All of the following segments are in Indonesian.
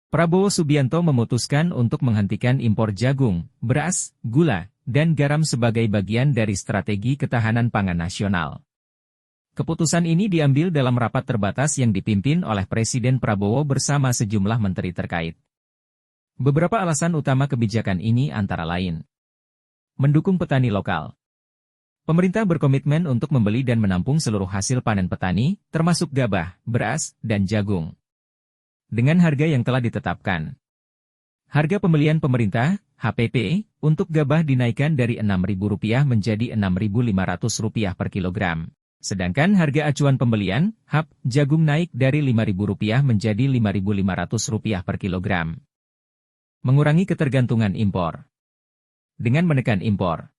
Prabowo Subianto memutuskan untuk menghentikan impor jagung, beras, gula, dan garam sebagai bagian dari strategi ketahanan pangan nasional. Keputusan ini diambil dalam rapat terbatas yang dipimpin oleh Presiden Prabowo bersama sejumlah menteri terkait. Beberapa alasan utama kebijakan ini antara lain: mendukung petani lokal. Pemerintah berkomitmen untuk membeli dan menampung seluruh hasil panen petani, termasuk gabah, beras, dan jagung, dengan harga yang telah ditetapkan. Harga pembelian pemerintah, HPP, untuk gabah dinaikkan dari Rp6.000 menjadi Rp6.500 per kilogram. Sedangkan harga acuan pembelian, HAP, jagung naik dari Rp5.000 menjadi Rp5.500 per kilogram. Mengurangi ketergantungan impor. Dengan menekan impor,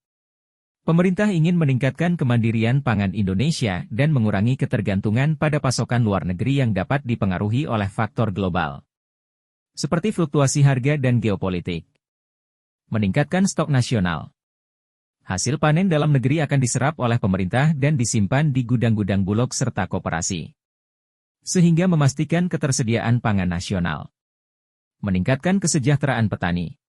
pemerintah ingin meningkatkan kemandirian pangan Indonesia dan mengurangi ketergantungan pada pasokan luar negeri yang dapat dipengaruhi oleh faktor global, seperti fluktuasi harga dan geopolitik. Meningkatkan stok nasional. Hasil panen dalam negeri akan diserap oleh pemerintah dan disimpan di gudang-gudang bulog serta koperasi, sehingga memastikan ketersediaan pangan nasional. Meningkatkan kesejahteraan petani.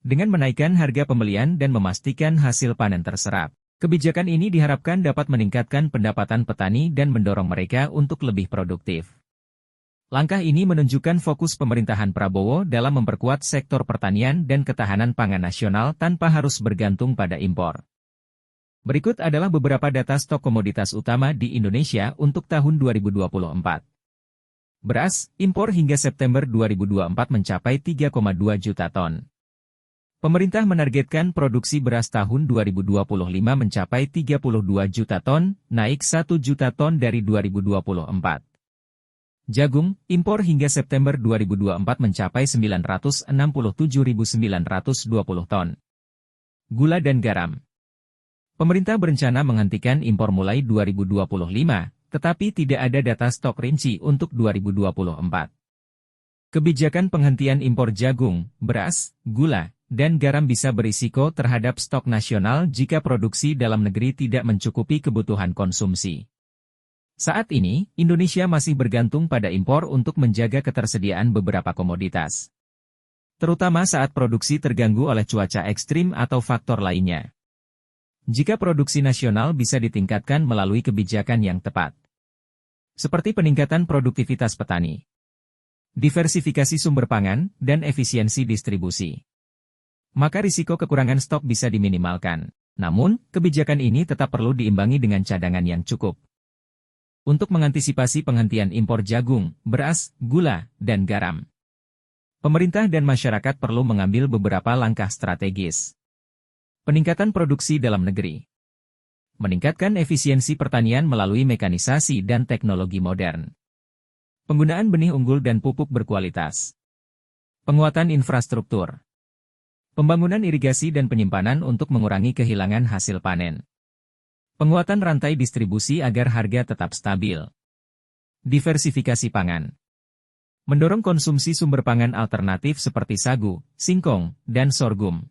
Dengan menaikkan harga pembelian dan memastikan hasil panen terserap, kebijakan ini diharapkan dapat meningkatkan pendapatan petani dan mendorong mereka untuk lebih produktif. Langkah ini menunjukkan fokus pemerintahan Prabowo dalam memperkuat sektor pertanian dan ketahanan pangan nasional tanpa harus bergantung pada impor. Berikut adalah beberapa data stok komoditas utama di Indonesia untuk tahun 2024. Beras, impor hingga September 2024 mencapai 3,2 juta ton. Pemerintah menargetkan produksi beras tahun 2025 mencapai 32 juta ton, naik 1 juta ton dari 2024. Jagung, impor hingga September 2024 mencapai 967.920 ton. Gula dan garam. Pemerintah berencana menghentikan impor mulai 2025, tetapi tidak ada data stok rinci untuk 2024. Kebijakan penghentian impor jagung, beras, gula, dan garam bisa berisiko terhadap stok nasional jika produksi dalam negeri tidak mencukupi kebutuhan konsumsi. Saat ini, Indonesia masih bergantung pada impor untuk menjaga ketersediaan beberapa komoditas, terutama saat produksi terganggu oleh cuaca ekstrim atau faktor lainnya. Jika produksi nasional bisa ditingkatkan melalui kebijakan yang tepat, seperti peningkatan produktivitas petani, diversifikasi sumber pangan, dan efisiensi distribusi, maka risiko kekurangan stok bisa diminimalkan. Namun, kebijakan ini tetap perlu diimbangi dengan cadangan yang cukup. Untuk mengantisipasi penghentian impor jagung, beras, gula, dan garam, pemerintah dan masyarakat perlu mengambil beberapa langkah strategis. Peningkatan produksi dalam negeri. Meningkatkan efisiensi pertanian melalui mekanisasi dan teknologi modern. Penggunaan benih unggul dan pupuk berkualitas. Penguatan infrastruktur. Pembangunan irigasi dan penyimpanan untuk mengurangi kehilangan hasil panen. Penguatan rantai distribusi agar harga tetap stabil. Diversifikasi pangan. Mendorong konsumsi sumber pangan alternatif seperti sagu, singkong, dan sorghum.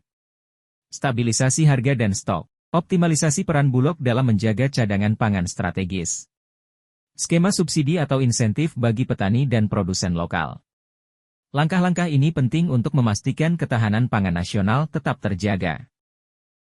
Stabilisasi harga dan stok. Optimalisasi peran Bulog dalam menjaga cadangan pangan strategis. Skema subsidi atau insentif bagi petani dan produsen lokal. Langkah-langkah ini penting untuk memastikan ketahanan pangan nasional tetap terjaga.